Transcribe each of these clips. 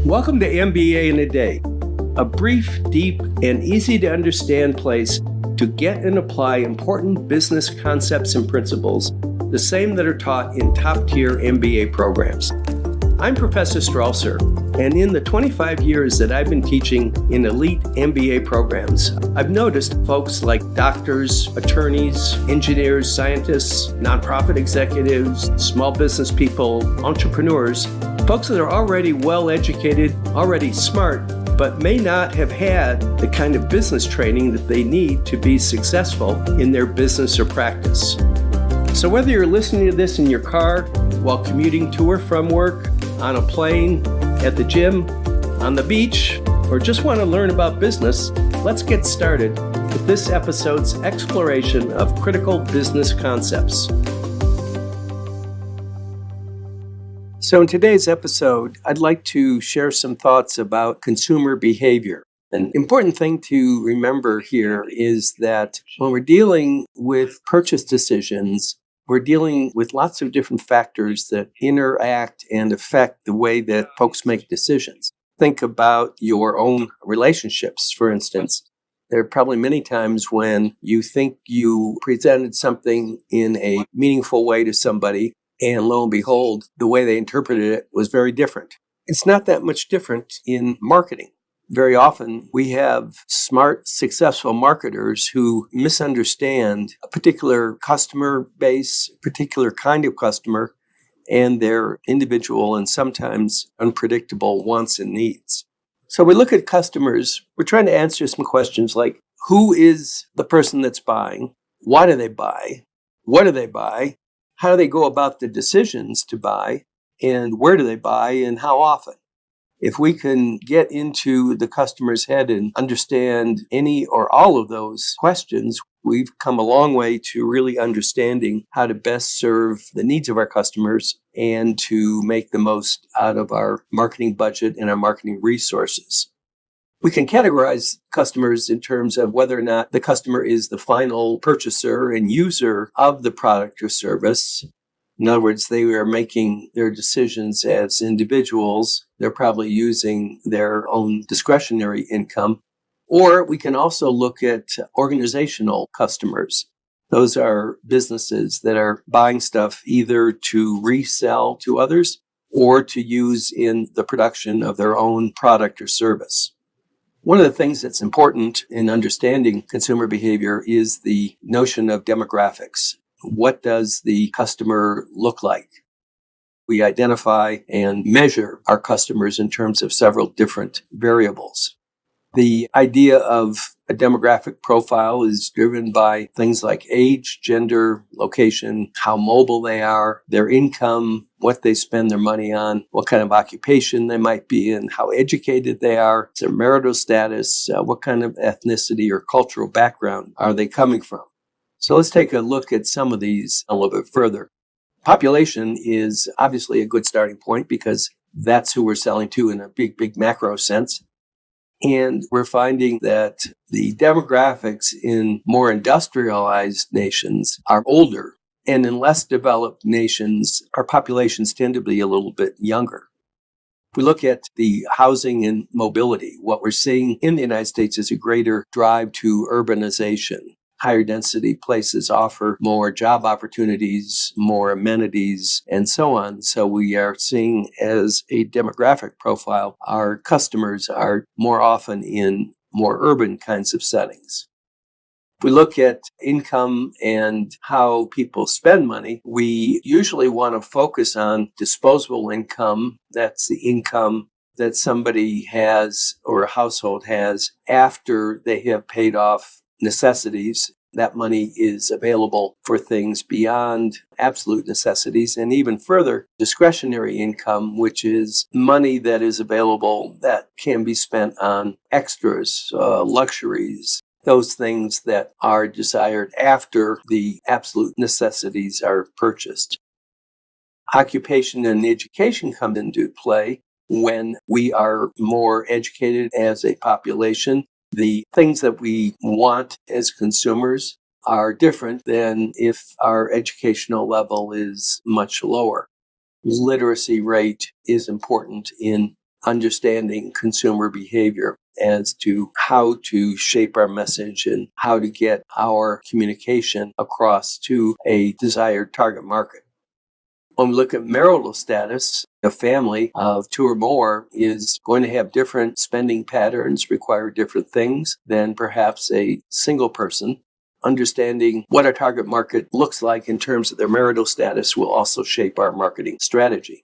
Welcome to MBA in a Day, a brief, deep, and easy to understand place to get and apply important business concepts and principles, the same that are taught in top-tier MBA programs. I'm Professor Strasser, and in the 25 years that I've been teaching in elite MBA programs, I've noticed folks like doctors, attorneys, engineers, scientists, nonprofit executives, small business people, entrepreneurs, folks that are already well-educated, already smart, but may not have had the kind of business training that they need to be successful in their business or practice. So whether you're listening to this in your car, while commuting to or from work, on a plane, at the gym, on the beach, or just want to learn about business, let's get started with this episode's exploration of critical business concepts. So in today's episode, I'd like to share some thoughts about consumer behavior. An important thing to remember here is that when we're dealing with purchase decisions, we're dealing with lots of different factors that interact and affect the way that folks make decisions. Think about your own relationships, for instance. There are probably many times when you think you presented something in a meaningful way to somebody, and lo and behold, the way they interpreted it was very different. It's not that much different in marketing. Very often, we have smart, successful marketers who misunderstand a particular customer base, a particular kind of customer, and their individual and sometimes unpredictable wants and needs. So we look at customers, we're trying to answer some questions like, who is the person that's buying? Why do they buy? What do they buy? How do they go about the decisions to buy? And where do they buy and how often? If we can get into the customer's head and understand any or all of those questions, we've come a long way to really understanding how to best serve the needs of our customers and to make the most out of our marketing budget and our marketing resources. We can categorize customers in terms of whether or not the customer is the final purchaser and user of the product or service. In other words, they are making their decisions as individuals. They're probably using their own discretionary income. Or we can also look at organizational customers. Those are businesses that are buying stuff either to resell to others or to use in the production of their own product or service. One of the things that's important in understanding consumer behavior is the notion of demographics. What does the customer look like? We identify and measure our customers in terms of several different variables. The idea of a demographic profile is driven by things like age, gender, location, how mobile they are, their income, what they spend their money on, what kind of occupation they might be in, how educated they are, their marital status, what kind of ethnicity or cultural background are they coming from. So let's take a look at some of these a little bit further. Population is obviously a good starting point because that's who we're selling to in a big macro sense. And we're finding that the demographics in more industrialized nations are older, and in less developed nations, our populations tend to be a little bit younger. If we look at the housing and mobility, what we're seeing in the United States is a greater drive to urbanization. Higher density places offer more job opportunities, more amenities, and so on. So we are seeing as a demographic profile, our customers are more often in more urban kinds of settings. If we look at income and how people spend money, we usually want to focus on disposable income. That's the income that somebody has or a household has after they have paid off necessities. That money is available for things beyond absolute necessities and even further discretionary income, which is money that is available that can be spent on extras, luxuries, those things that are desired after the absolute necessities are purchased. Occupation and education come into play when we are more educated as a population. The things that we want as consumers are different than if our educational level is much lower. Literacy rate is important in understanding consumer behavior as to how to shape our message and how to get our communication across to a desired target market. When we look at marital status, a family of two or more is going to have different spending patterns, require different things than perhaps a single person. Understanding what our target market looks like in terms of their marital status will also shape our marketing strategy.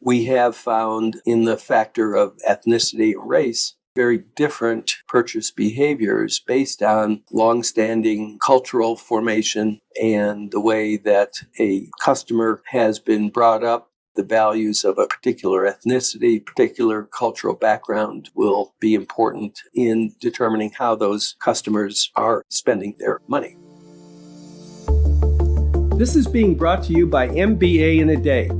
We have found in the factor of ethnicity and race very different purchase behaviors based on longstanding cultural formation and the way that a customer has been brought up. The values of a particular ethnicity, particular cultural background will be important in determining how those customers are spending their money. This is being brought to you by MBA in a Day.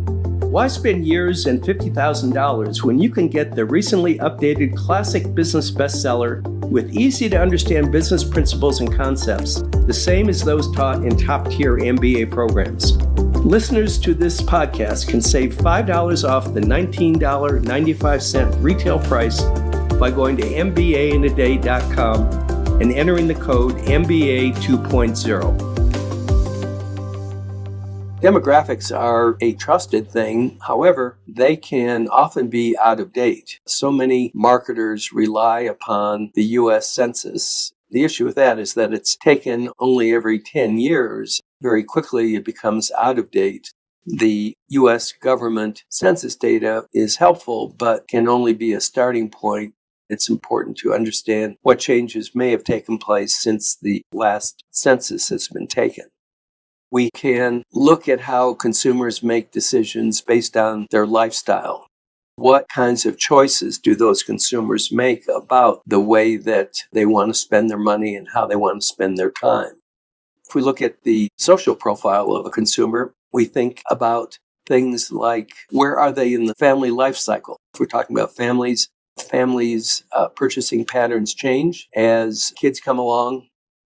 Why spend years and $50,000 when you can get the recently updated classic business bestseller with easy-to-understand business principles and concepts, the same as those taught in top-tier MBA programs? Listeners to this podcast can save $5 off the $19.95 retail price by going to mbainaday.com and entering the code MBA 2.0. Demographics are a trusted thing. However, they can often be out of date. So many marketers rely upon the U.S. Census. The issue with that is that it's taken only every 10 years. Very quickly, it becomes out of date. The U.S. government census data is helpful, but can only be a starting point. It's important to understand what changes may have taken place since the last census has been taken. We can look at how consumers make decisions based on their lifestyle. What kinds of choices do those consumers make about the way that they want to spend their money and how they want to spend their time? If we look at the social profile of a consumer, we think about things like where are they in the family life cycle? If we're talking about families' purchasing patterns change as kids come along.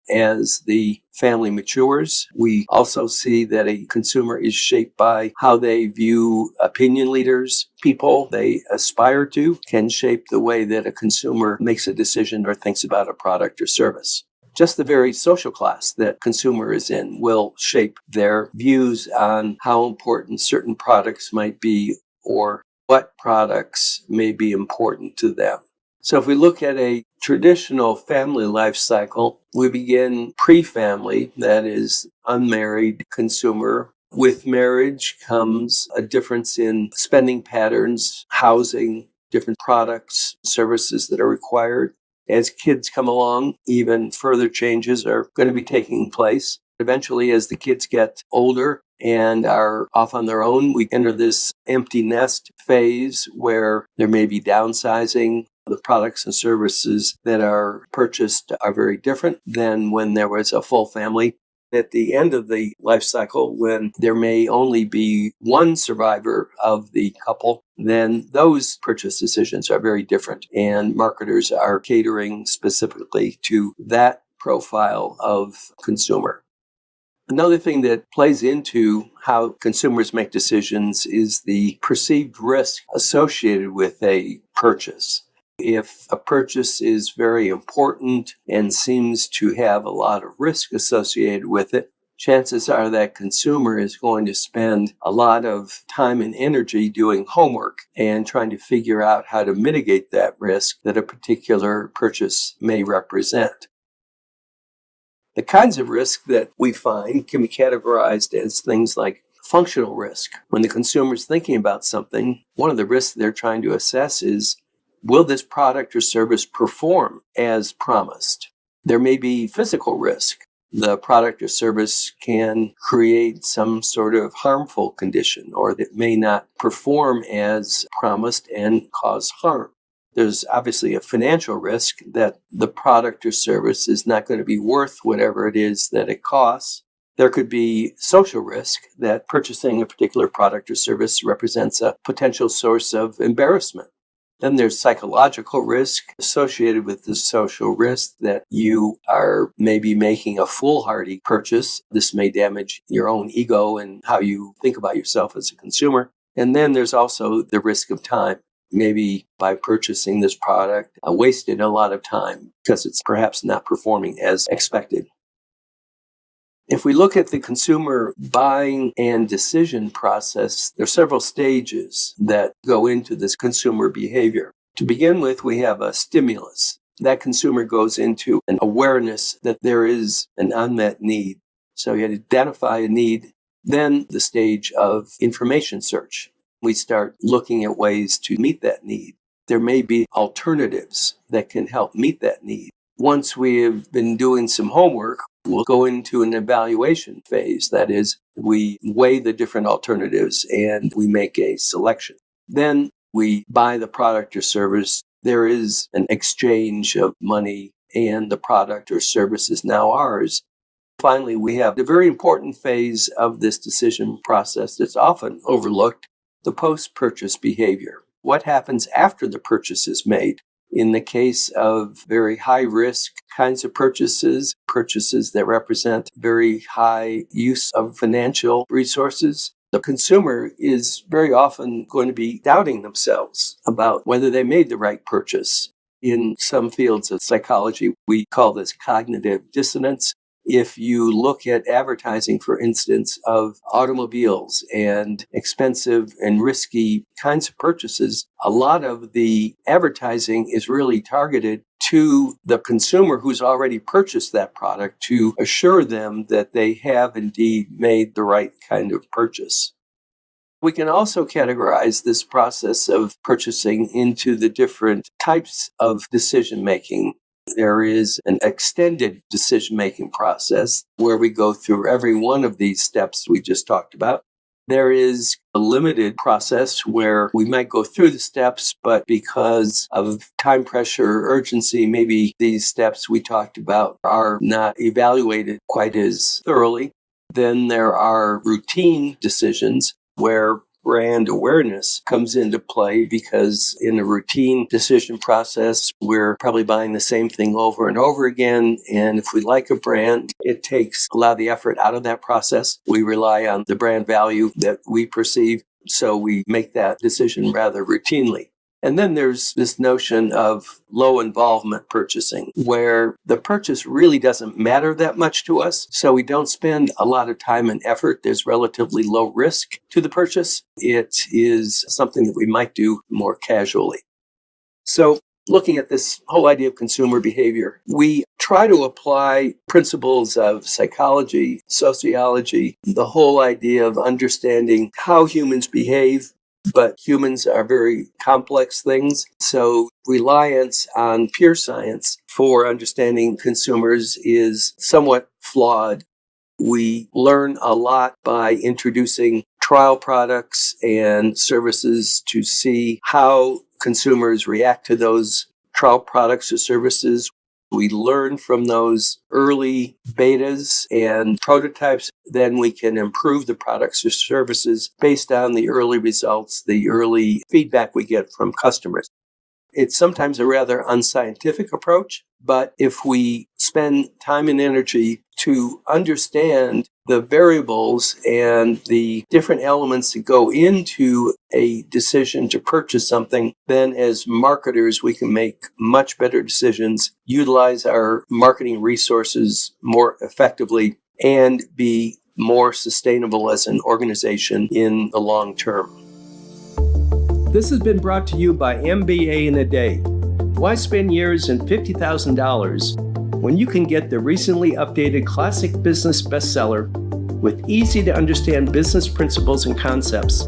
As the family matures, we also see that a consumer is shaped by how they view opinion leaders. People they aspire to can shape the way that a consumer makes a decision or thinks about a product or service. Just the very social class that consumer is in will shape their views on how important certain products might be or what products may be important to them. So if we look at a traditional family life cycle, we begin pre-family, that is unmarried consumer. With marriage comes a difference in spending patterns, housing, different products, services that are required. As kids come along, even further changes are going to be taking place. Eventually, as the kids get older and are off on their own, we enter this empty nest phase where there may be downsizing. The products and services that are purchased are very different than when there was a full family. At the end of the life cycle, when there may only be one survivor of the couple, then those purchase decisions are very different. And marketers are catering specifically to that profile of consumer. Another thing that plays into how consumers make decisions is the perceived risk associated with a purchase. If a purchase is very important and seems to have a lot of risk associated with it, chances are that consumer is going to spend a lot of time and energy doing homework and trying to figure out how to mitigate that risk that a particular purchase may represent. The kinds of risk that we find can be categorized as things like functional risk. When the consumer is thinking about something, one of the risks they're trying to assess is, will this product or service perform as promised? There may be physical risk. The product or service can create some sort of harmful condition, or it may not perform as promised and cause harm. There's obviously a financial risk that the product or service is not going to be worth whatever it is that it costs. There could be social risk that purchasing a particular product or service represents a potential source of embarrassment. Then there's psychological risk associated with the social risk that you are maybe making a foolhardy purchase. This may damage your own ego and how you think about yourself as a consumer. And then there's also the risk of time. maybe by purchasing this product, wasted a lot of time because it's perhaps not performing as expected. If we look at the consumer buying and decision process, there are several stages that go into this consumer behavior. To begin with, we have a stimulus. That consumer goes into an awareness that there is an unmet need. So you identify a need, then the stage of information search. We start looking at ways to meet that need. There may be alternatives that can help meet that need. Once we have been doing some homework, we'll go into an evaluation phase. That is, we weigh the different alternatives and we make a selection. Then we buy the product or service. There is an exchange of money and the product or service is now ours. Finally, we have the very important phase of this decision process that's often overlooked, the post-purchase behavior. What happens after the purchase is made? In the case of very high-risk kinds of purchases that represent very high use of financial resources, the consumer is very often going to be doubting themselves about whether they made the right purchase. In some fields of psychology, we call this cognitive dissonance. If you look at advertising, for instance, of automobiles and expensive and risky kinds of purchases, a lot of the advertising is really targeted to the consumer who's already purchased that product to assure them that they have indeed made the right kind of purchase. We can also categorize this process of purchasing into the different types of decision-making. There is an extended decision-making process where we go through every one of these steps we just talked about. There is a limited process where we might go through the steps, but because of time pressure or urgency, maybe these steps we talked about are not evaluated quite as thoroughly. Then there are routine decisions where brand awareness comes into play because in a routine decision process, we're probably buying the same thing over and over again. And if we like a brand, it takes a lot of the effort out of that process. We rely on the brand value that we perceive, so we make that decision rather routinely. And then there's this notion of low involvement purchasing, where the purchase really doesn't matter that much to us, so we don't spend a lot of time and effort. There's relatively low risk to the purchase. It is something that we might do more casually. So looking at this whole idea of consumer behavior, we try to apply principles of psychology, sociology, the whole idea of understanding how humans behave. But humans are very complex things, so reliance on pure science for understanding consumers is somewhat flawed. We learn a lot by introducing trial products and services to see how consumers react to those trial products or services. We learn from those early betas and prototypes. Then we can improve the products or services based on the early results, the early feedback we get from customers. It's sometimes a rather unscientific approach, but if we spend time and energy to understand the variables and the different elements that go into a decision to purchase something, then as marketers, we can make much better decisions, utilize our marketing resources more effectively, and be more sustainable as an organization in the long term. This has been brought to you by MBA in a Day. Why spend years and $50,000 when you can get the recently updated classic business bestseller with easy-to-understand business principles and concepts,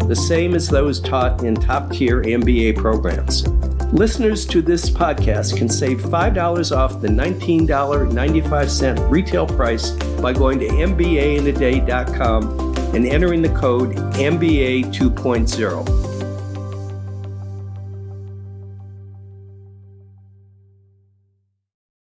the same as those taught in top-tier MBA programs? Listeners to this podcast can save $5 off the $19.95 retail price by going to mbainaday.com and entering the code MBA 2.0.